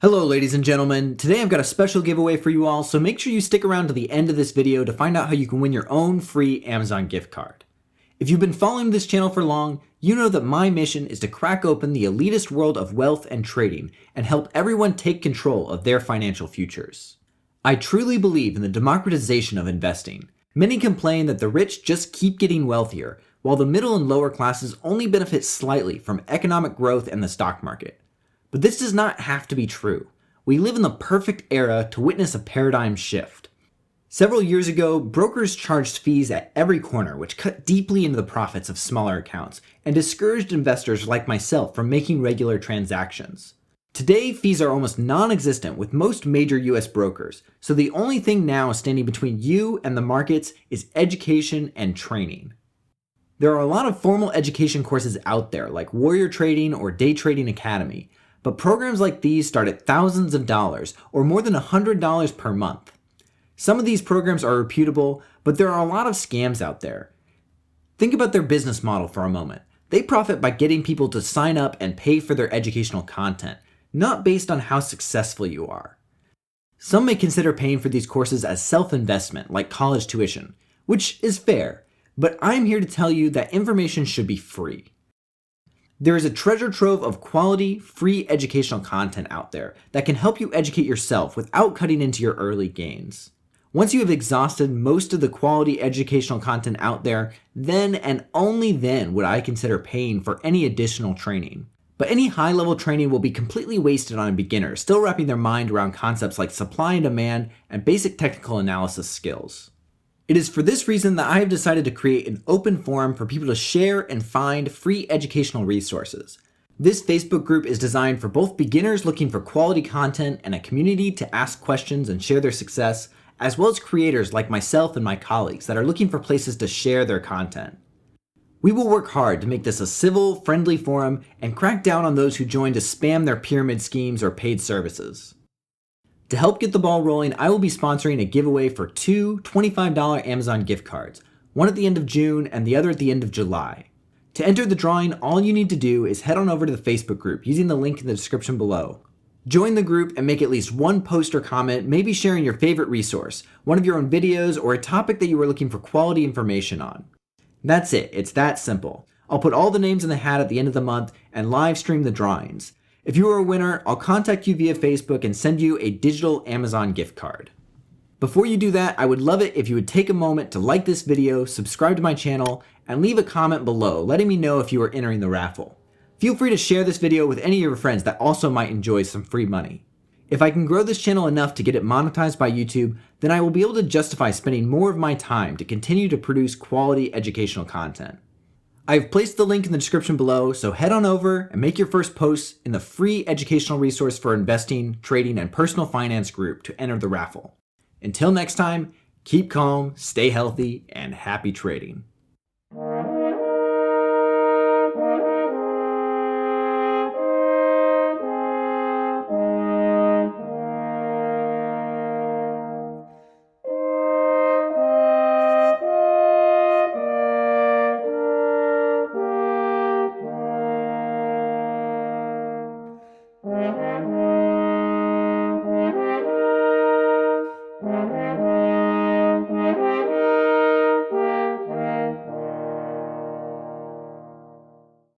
Hello ladies and gentlemen, today I've got a special giveaway for you all, so make sure you stick around to the end of this video to find out how you can win your own free Amazon gift card. If you've been following this channel for long, you know that my mission is to crack open the elitist world of wealth and trading and help everyone take control of their financial futures. I truly believe in the democratization of investing. Many complain that the rich just keep getting wealthier, while the middle and lower classes only benefit slightly from economic growth and the stock market. But this does not have to be true. We live in the perfect era to witness a paradigm shift. Several years ago, brokers charged fees at every corner, which cut deeply into the profits of smaller accounts and discouraged investors like myself from making regular transactions. Today, fees are almost non-existent with most major US brokers, so the only thing now standing between you and the markets is education and training. There are a lot of formal education courses out there like Warrior Trading or Day Trading Academy, but programs like these start at thousands of dollars or more than $100 per month. Some of these programs are reputable, but there are a lot of scams out there. Think about their business model for a moment. They profit by getting people to sign up and pay for their educational content, not based on how successful you are. Some may consider paying for these courses as self-investment, like college tuition, which is fair, but I'm here to tell you that information should be free. There is a treasure trove of quality, free educational content out there that can help you educate yourself without cutting into your early gains. Once you have exhausted most of the quality educational content out there, then and only then would I consider paying for any additional training. But any high-level training will be completely wasted on a beginner still wrapping their mind around concepts like supply and demand and basic technical analysis skills. It is for this reason that I have decided to create an open forum for people to share and find free educational resources. This Facebook group is designed for both beginners looking for quality content and a community to ask questions and share their success, as well as creators like myself and my colleagues that are looking for places to share their content. We will work hard to make this a civil, friendly forum and crack down on those who join to spam their pyramid schemes or paid services. To help get the ball rolling, I will be sponsoring a giveaway for two $25 Amazon gift cards, one at the end of June and the other at the end of July. To enter the drawing, all you need to do is head on over to the Facebook group using the link in the description below. Join the group and make at least one post or comment, maybe sharing your favorite resource, one of your own videos, or a topic that you are looking for quality information on. That's it, it's that simple. I'll put all the names in the hat at the end of the month and live stream the drawings. If you are a winner, I'll contact you via Facebook and send you a digital Amazon gift card. Before you do that, I would love it if you would take a moment to like this video, subscribe to my channel, and leave a comment below letting me know if you are entering the raffle. Feel free to share this video with any of your friends that also might enjoy some free money. If I can grow this channel enough to get it monetized by YouTube, then I will be able to justify spending more of my time to continue to produce quality educational content. I've placed the link in the description below, so head on over and make your first post in the free educational resource for investing, trading, and personal finance group to enter the raffle. Until next time, keep calm, stay healthy, and happy trading.